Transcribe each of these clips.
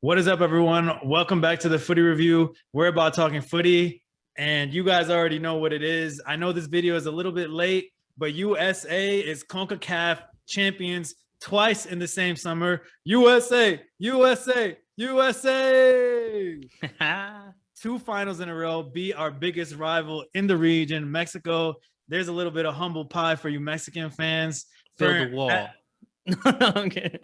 What is up, everyone? Welcome back to the Footy Review. We're about talking footy, and you guys already know what it is. I know this video is a little bit late, but USA is Concacaf champions twice in the same summer. USA, USA, USA! Two finals in a row, beat our biggest rival in the region, Mexico. There's a little bit of humble pie for you Mexican fans. Build the wall. Okay.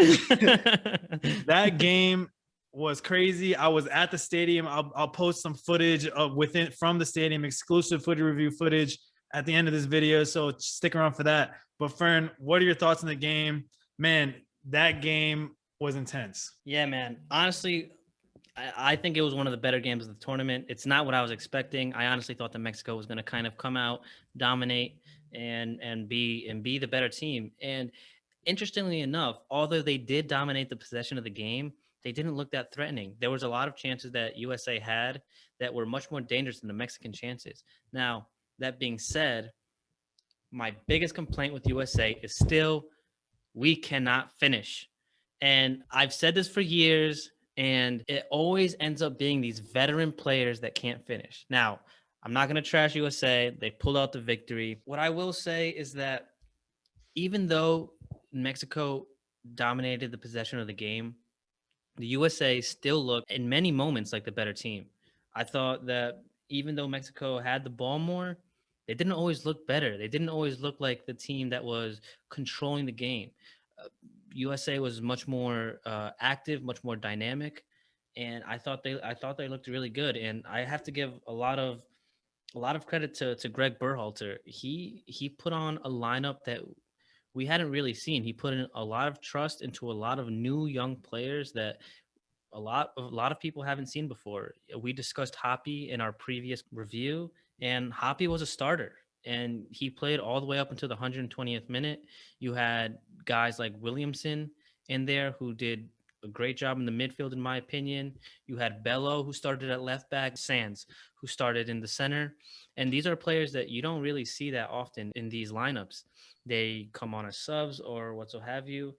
That game was crazy. I was at the stadium. I'll post some footage of from the stadium, exclusive Footy Review footage at the end of this video. So stick around for that. But Fern, what are your thoughts on the game? Man, that game was intense. Yeah, man. Honestly, I think it was one of the better games of the tournament. It's not what I was expecting. I honestly thought that Mexico was going to kind of come out, dominate, and be the better team. And interestingly enough, although they did dominate the possession of the game, they didn't look that threatening. There was a lot of chances that USA had that were much more dangerous than the Mexican chances. Now, that being said, my biggest complaint with USA is still we cannot finish. And I've said this for years, and it always ends up being these veteran players that can't finish. Now, I'm not going to trash USA. They pulled out the victory. What I will say is that even though Mexico dominated the possession of the game, the USA still looked in many moments like the better team. I thought that even though Mexico had the ball more, they didn't always look better. They didn't always look like the team that was controlling the game. USA was much more active, much more dynamic, and I thought they looked really good. And I have to give a lot of credit to Greg Berhalter. He put on a lineup that we hadn't really seen. He put in a lot of trust into a lot of new young players that a lot of people haven't seen before. We discussed Hoppy in our previous review, and Hoppy was a starter, and he played all the way up until the 120th minute. You had guys like Williamson in there who did a great job in the midfield, in my opinion. You had Bello, who started at left back, Sands, who started in the center. And these are players that you don't really see that often in these lineups. They come on as subs or what so have you.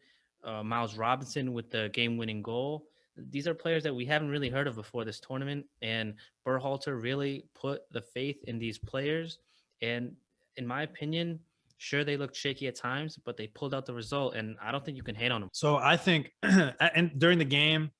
Miles Robinson with the game-winning goal. These are players that we haven't really heard of before this tournament. And Berhalter really put the faith in these players. And in my opinion, sure, they looked shaky at times, but they pulled out the result, and I don't think you can hate on them. So I think and during the game,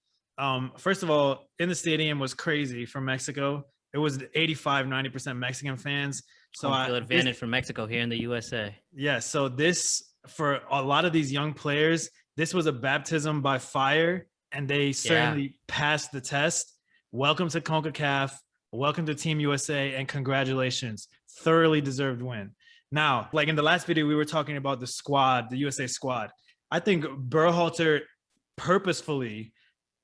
first of all, in the stadium was crazy for Mexico. It was 85-90% Mexican fans. So Home advantage for Mexico here in the USA. Yeah, so this, for a lot of these young players, this was a baptism by fire, and they certainly passed the test. Welcome to CONCACAF. Welcome to Team USA, and congratulations. Thoroughly deserved win. Now, like in the last video, we were talking about the squad, the USA squad. I think Berhalter purposefully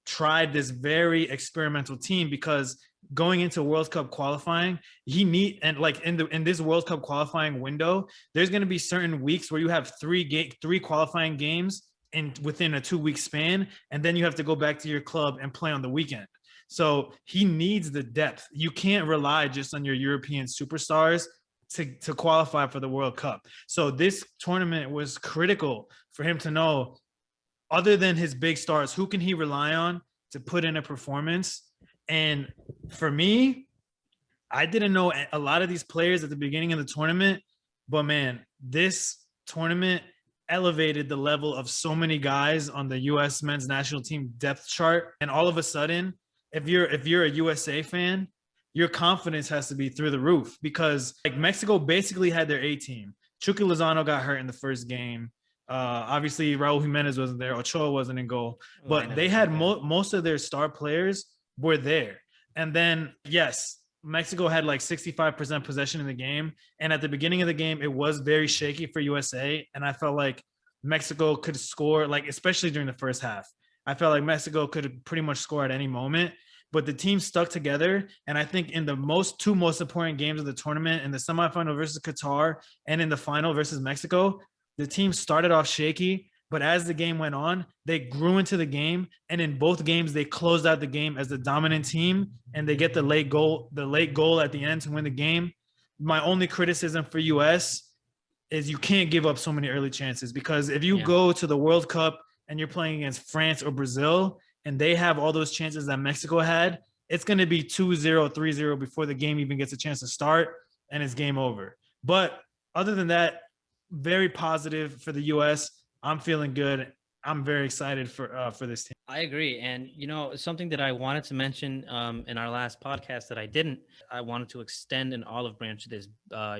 tried this very experimental team because going into World Cup qualifying, in this World Cup qualifying window, there's going to be certain weeks where you have three qualifying games within a 2-week span, and then you have to go back to your club and play on the weekend. So he needs the depth. You can't rely just on your European superstars to qualify for the World Cup. So this tournament was critical for him to know, other than his big stars, who can he rely on to put in a performance? And for me, I didn't know a lot of these players at the beginning of the tournament, but man, this tournament elevated the level of so many guys on the U.S. men's national team depth chart. And all of a sudden, if you're a USA fan, your confidence has to be through the roof, because like Mexico basically had their A team. Chucky Lozano got hurt in the first game. Obviously, Raul Jimenez wasn't there. Ochoa wasn't in goal. But they had most of their star players were there. And then, yes, Mexico had like 65% possession in the game. And at the beginning of the game, it was very shaky for USA. And I felt like Mexico could score, like especially during the first half. I felt like Mexico could pretty much score at any moment. But the team stuck together, and I think in the two most important games of the tournament, in the semifinal versus Qatar and in the final versus Mexico, the team started off shaky, but as the game went on, they grew into the game, and in both games, they closed out the game as the dominant team, and they get the late goal at the end to win the game. My only criticism for US is you can't give up so many early chances, because if you go to the World Cup and you're playing against France or Brazil, and they have all those chances that Mexico had, it's going to be 2-0, 3-0 before the game even gets a chance to start, and it's game over. But other than that, very positive for the U.S. I'm feeling good. I'm very excited for this team. I agree. And, something that I wanted to mention in our last podcast that I didn't, I wanted to extend an olive branch to this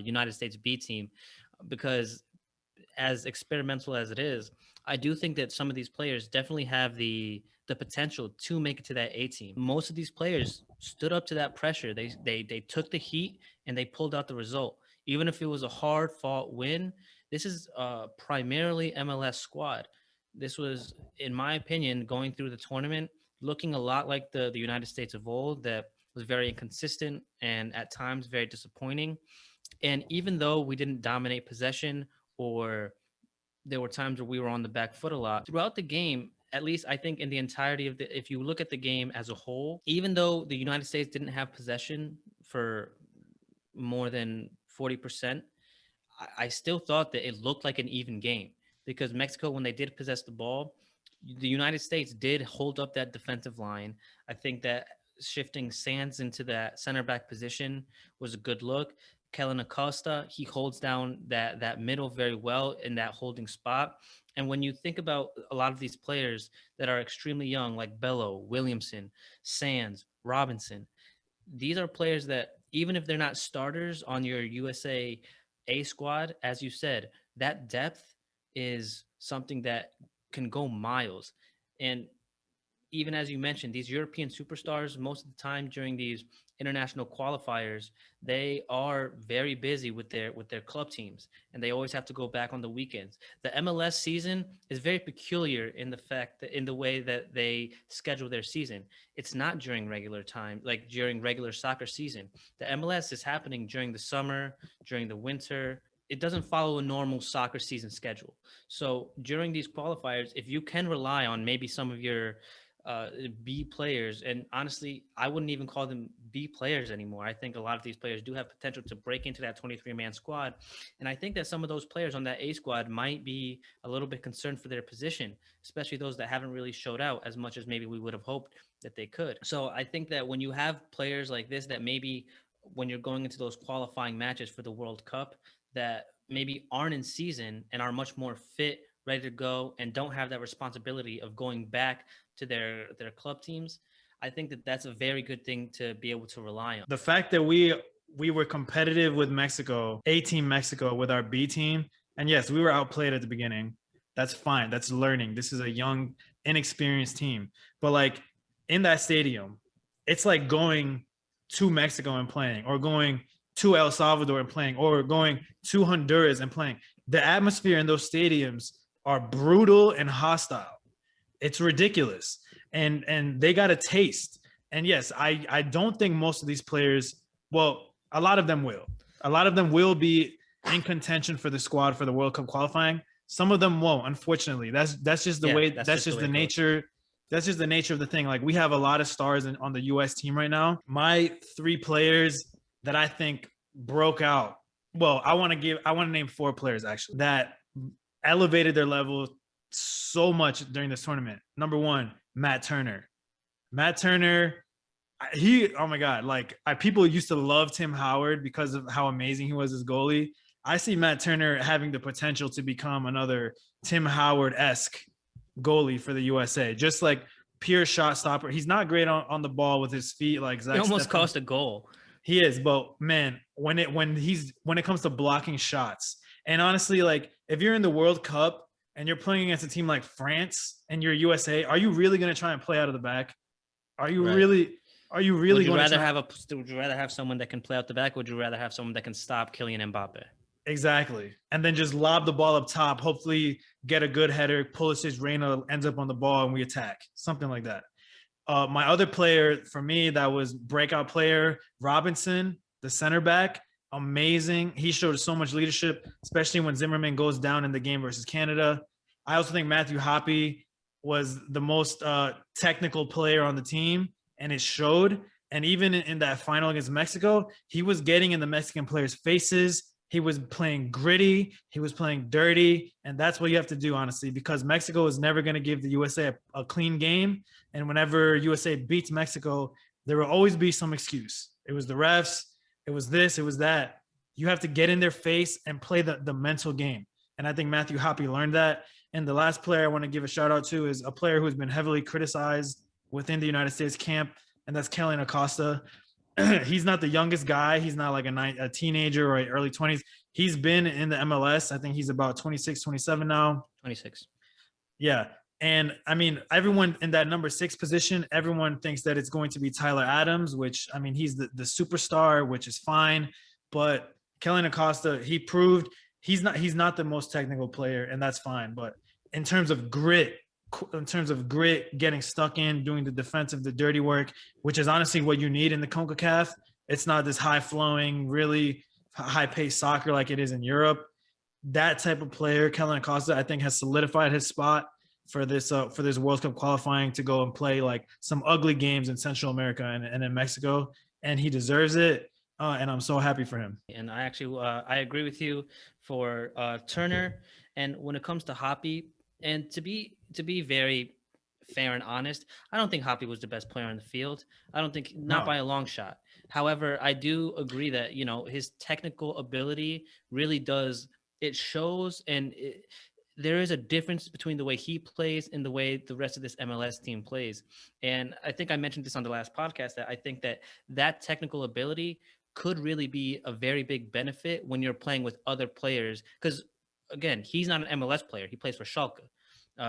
United States B team, because as experimental as it is, I do think that some of these players definitely have the potential to make it to that A team. Most of these players stood up to that pressure. They took the heat and they pulled out the result. Even if it was a hard fought win, this is primarily MLS squad. This was, in my opinion, going through the tournament, looking a lot like the United States of old, that was very inconsistent and at times very disappointing. And even though we didn't dominate possession, or there were times where we were on the back foot a lot throughout the game, at least I think in the entirety of if you look at the game as a whole, even though the United States didn't have possession for more than 40%, I still thought that it looked like an even game, because Mexico, when they did possess the ball, the United States did hold up that defensive line. I think that shifting Sands into that center back position was a good look. Kellen Acosta, he holds down that middle very well in that holding spot. And when you think about a lot of these players that are extremely young, like Bello, Williamson, Sands, Robinson, these are players that, even if they're not starters on your USA A squad, as you said, that depth is something that can go miles. And even as you mentioned, these European superstars, most of the time during these international qualifiers, they are very busy with their club teams, and they always have to go back on the weekends. The MLS season is very peculiar in the fact that in the way that they schedule their season. It's not during regular time, like during regular soccer season. The MLS is happening during the summer, during the winter. It doesn't follow a normal soccer season schedule. So during these qualifiers, if you can rely on maybe some of your B players, and honestly, I wouldn't even call them B players anymore. I think a lot of these players do have potential to break into that 23-man squad. And I think that some of those players on that A squad might be a little bit concerned for their position, especially those that haven't really showed out as much as maybe we would have hoped that they could. So I think that when you have players like this, that maybe when you're going into those qualifying matches for the World Cup, that maybe aren't in season and are much more fit, ready to go, and don't have that responsibility of going back to their club teams, I think that that's a very good thing to be able to rely on. The fact that we were competitive with Mexico, A team Mexico, with our B team, and yes, we were outplayed at the beginning. That's fine. That's learning. This is a young, inexperienced team. But like in that stadium, it's like going to Mexico and playing, or going to El Salvador and playing, or going to Honduras and playing. The atmosphere in those stadiums are brutal and hostile. It's ridiculous. And they got a taste. And yes, I don't think most of these players, well, a lot of them will. A lot of them will be in contention for the squad for the World Cup qualifying. Some of them won't, unfortunately. That's just the way, that's just the nature. That's just the nature of the thing. Like, we have a lot of stars on the US team right now. My 3 players that I think broke out. Well, I want to name 4 players actually that elevated their level so much during this tournament. Number 1, Matt Turner. Matt Turner, oh my God, like people used to love Tim Howard because of how amazing he was as goalie. I see Matt Turner having the potential to become another Tim Howard-esque goalie for the USA. Just like pure shot stopper. He's not great on the ball with his feet. Like Zach, he almost cost a goal. He is, but man, when it comes to blocking shots, and honestly, like if you're in the World Cup and you're playing against a team like France and you're USA, are you really going to try and play out of the back? Are you really? Would you rather have someone that can play out the back? Or would you rather have someone that can stop Kylian Mbappe? Exactly. And then just lob the ball up top, hopefully get a good header, Pulisic, Reina ends up on the ball, and we attack. Something like that. My other player for me that was breakout player, Robinson, the center back, amazing. He showed so much leadership, especially when Zimmerman goes down in the game versus Canada. I also think Matthew Hoppe was the most technical player on the team, and it showed. And even in that final against Mexico, he was getting in the Mexican players' faces. He was playing gritty. He was playing dirty. And that's what you have to do, honestly, because Mexico is never going to give the USA a clean game. And whenever USA beats Mexico, there will always be some excuse. It was the refs. It was this. It was that. You have to get in their face and play the mental game. And I think Matthew Hoppe learned that. And the last player I want to give a shout out to is a player who's been heavily criticized within the United States camp, and that's Kellyn Acosta. He's not the youngest guy. He's not like a teenager or early 20s. He's been in the MLS. I think he's about 26, 27 now. 26. Yeah. And I mean, everyone in that number 6 position, everyone thinks that it's going to be Tyler Adams, which, I mean, he's the superstar, which is fine. But Kellyn Acosta, he proved he's not the most technical player, and that's fine. But in terms of grit, getting stuck in, doing the dirty work, which is honestly what you need in the Concacaf. It's not this high-flowing, really high-paced soccer like it is in Europe. That type of player, Kellyn Acosta, I think has solidified his spot for this World Cup qualifying to go and play like some ugly games in Central America and in Mexico, and he deserves it. And I'm so happy for him. And I actually I agree with you for Turner. And when it comes to Hoppe, and to be very fair and honest, I don't think Hoppe was the best player on the field. I don't think, not by a long shot. However, I do agree that, you know, his technical ability really does, it shows, and there is a difference between the way he plays and the way the rest of this MLS team plays. And I think I mentioned this on the last podcast, that I think that technical ability could really be a very big benefit when you're playing with other players, because again, he's not an MLS player. He plays for Schalke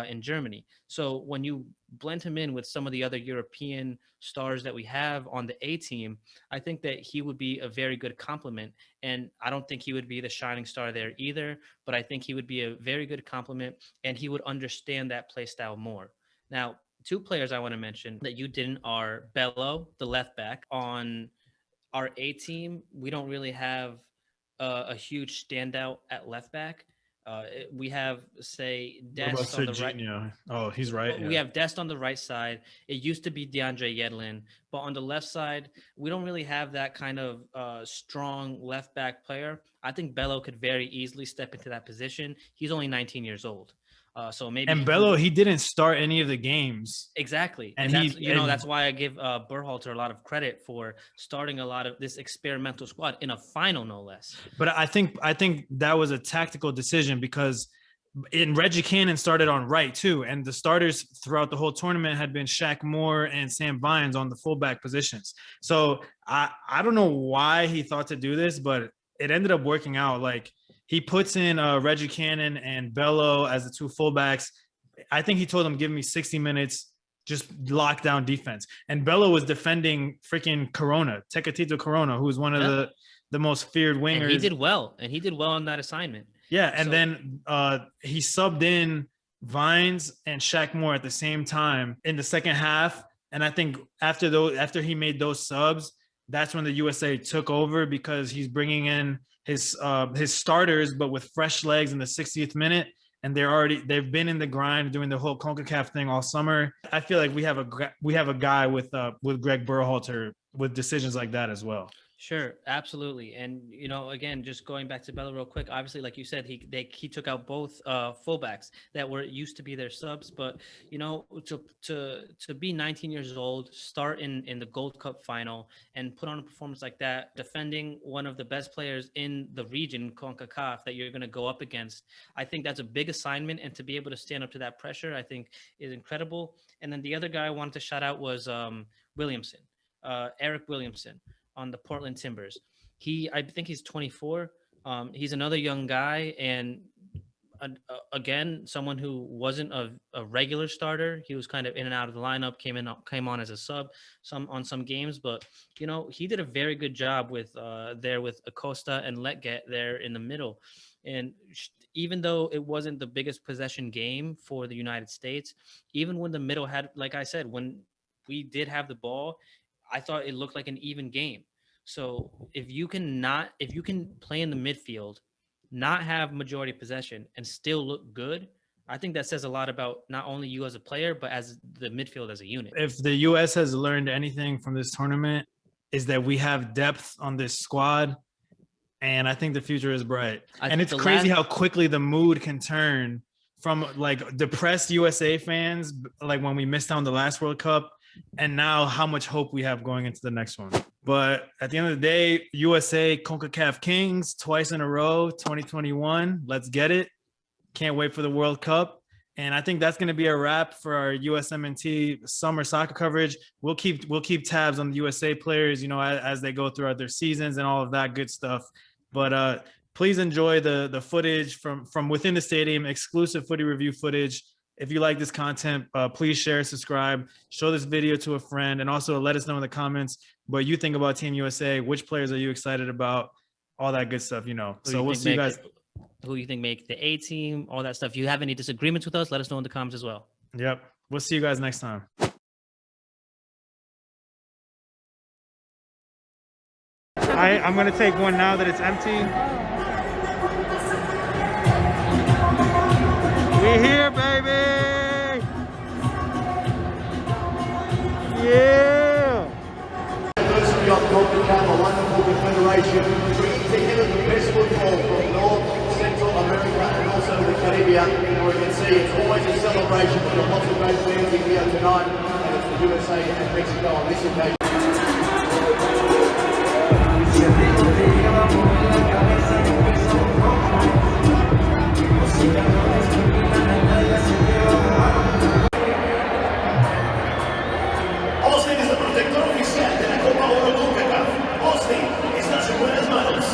in Germany. So when you blend him in with some of the other European stars that we have on the A team, I think that he would be a very good complement. And I don't think he would be the shining star there either, but I think he would be a very good complement, and he would understand that play style more. Now, 2 players I want to mention that you didn't are Bello, the left back. On our A team, we don't really have a huge standout at left back. We have, say, Dest on the right. Oh, he's right. We have Dest on the right side. It used to be DeAndre Yedlin, but on the left side, we don't really have that kind of strong left back player. I think Bello could very easily step into that position. He's only 19 years old. So maybe. And Bello, he didn't start any of the games. Exactly. And that's why I give Berhalter a lot of credit for starting a lot of this experimental squad in a final, no less. But I think that was a tactical decision, because Reggie Cannon started on right too. And the starters throughout the whole tournament had been Shaq Moore and Sam Vines on the fullback positions. So I don't know why he thought to do this, but it ended up working out. Like, he puts in Reggie Cannon and Bello as the 2 fullbacks. I think he told them, give me 60 minutes, just lock down defense. And Bello was defending freaking Tecatito Corona, who was one of the most feared wingers. And he did well. And he did well on that assignment. Yeah, and then he subbed in Vines and Shaq Moore at the same time in the second half. And I think after he made those subs, that's when the USA took over, because he's bringing in his starters, but with fresh legs in the 60th minute, and they've been in the grind doing the whole CONCACAF thing all summer. I feel like we have a guy with Greg Berhalter with decisions like that as well. Sure, absolutely. And, you know, again, just going back to Bello real quick, obviously, like you said, he took out both fullbacks that were used to be their subs. But, you know, to be 19 years old, start in the Gold Cup final and put on a performance like that, defending one of the best players in the region, Concacaf, that you're going to go up against, I think that's a big assignment. And to be able to stand up to that pressure, I think is incredible. And then the other guy I wanted to shout out was Williamson, Eric Williamson, on the Portland Timbers. I think he's 24. He's another young guy, and again, someone who wasn't a regular starter. He was kind of in and out of the lineup, came on as a sub on some games, but you know, he did a very good job with Acosta and Letget there in the middle. And even though it wasn't the biggest possession game for the United States, even when the middle had, like I said, when we did have the ball, I thought it looked like an even game. So if you can play in the midfield, not have majority possession, and still look good, I think that says a lot about not only you as a player, but as the midfield as a unit. If the U.S. has learned anything from this tournament, is that we have depth on this squad. and I think the future is bright. I And think it's crazy how quickly the mood can turn from like depressed USA fans, like when we missed out on the last World Cup, and now how much hope we have going into the next one. But at the end of the day, USA Concacaf Kings twice in a row, 2021. Let's get it. Can't wait for the World Cup. And I think that's going to be a wrap for our USMNT summer soccer coverage. We'll keep tabs on the USA players, you know, as they go throughout their seasons and all of that good stuff. But please enjoy the footage from within the stadium, exclusive footy review footage. If you like this content, please share, subscribe, show this video to a friend, and also let us know in the comments what you think about Team USA. Which players are you excited about? All that good stuff, you know. So we'll see you guys. Who you think make the A team, all that stuff. If you have any disagreements with us, let us know in the comments as well. Yep. We'll see you guys next time. I'm going to take one now that it's empty. We here, baby! Yeah! Firstly on Concacaf, a wonderful confederation, bringing together the best football from North, Central America and also the Caribbean. And we can see it's always a celebration. We've got lots of great fans in here tonight, and it's the USA and Mexico on this occasion. Austin es el protector oficial de la Copa Oro Concacaf. Austin está en buenas manos.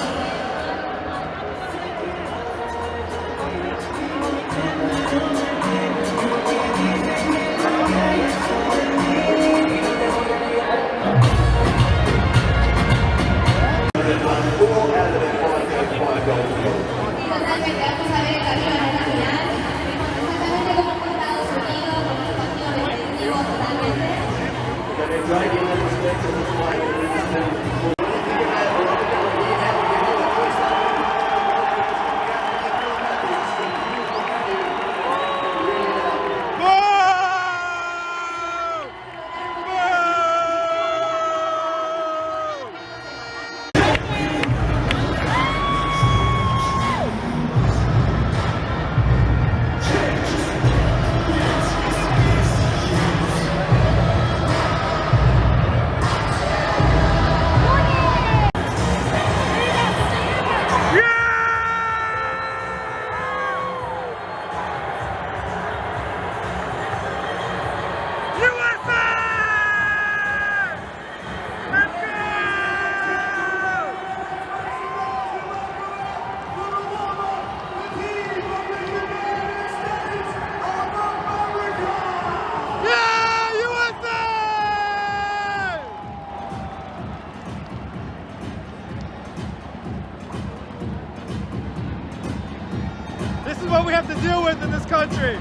Totalmente, vamos a ver el camino a la final. Exactamente como fue Estados Unidos, con un partido repetitivo totalmente. This is what we have to deal with in this country.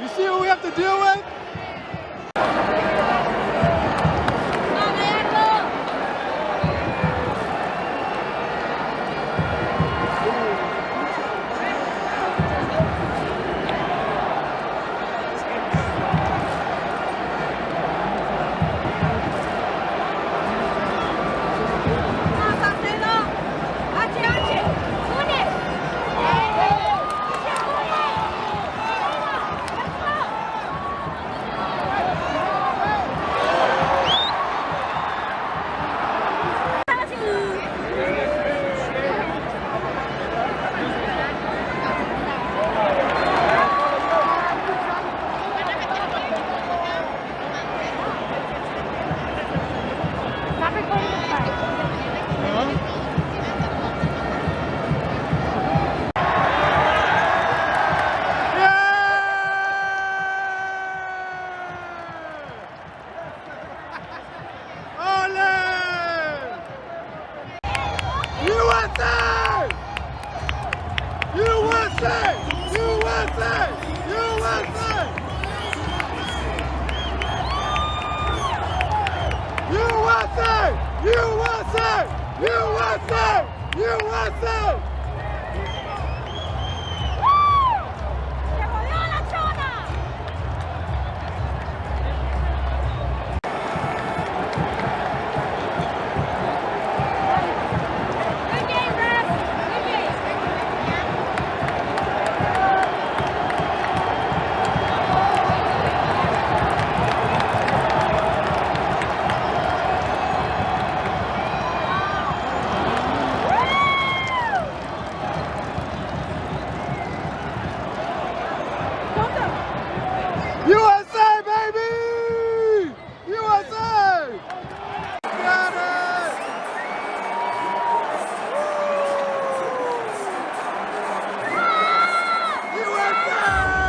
You see what we have to deal with? USA, baby! USA! Got it! USA!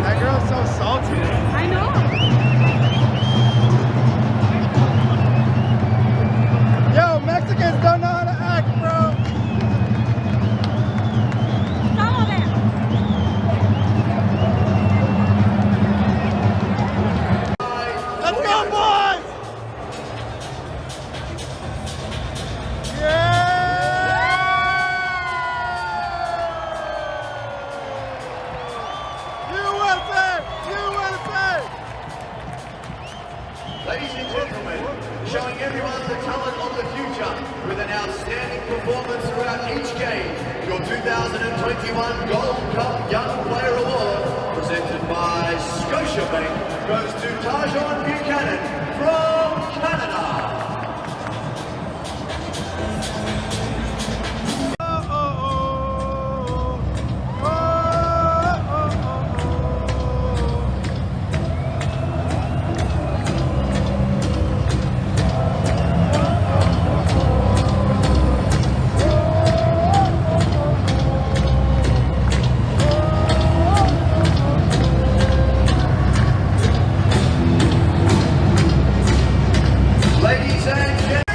That girl's so salty. I know. Yo, Mexicans don't know how to act, bro. Some of them. Let's go, boys! Yeah! USA! USA! Ladies and gentlemen, showing everyone the talent of the future with an outstanding performance throughout each game, your 2021 Gold Cup Young Player Award, presented by Scotiabank, goes to Tajon Buchanan from Canada. Ladies and gentlemen.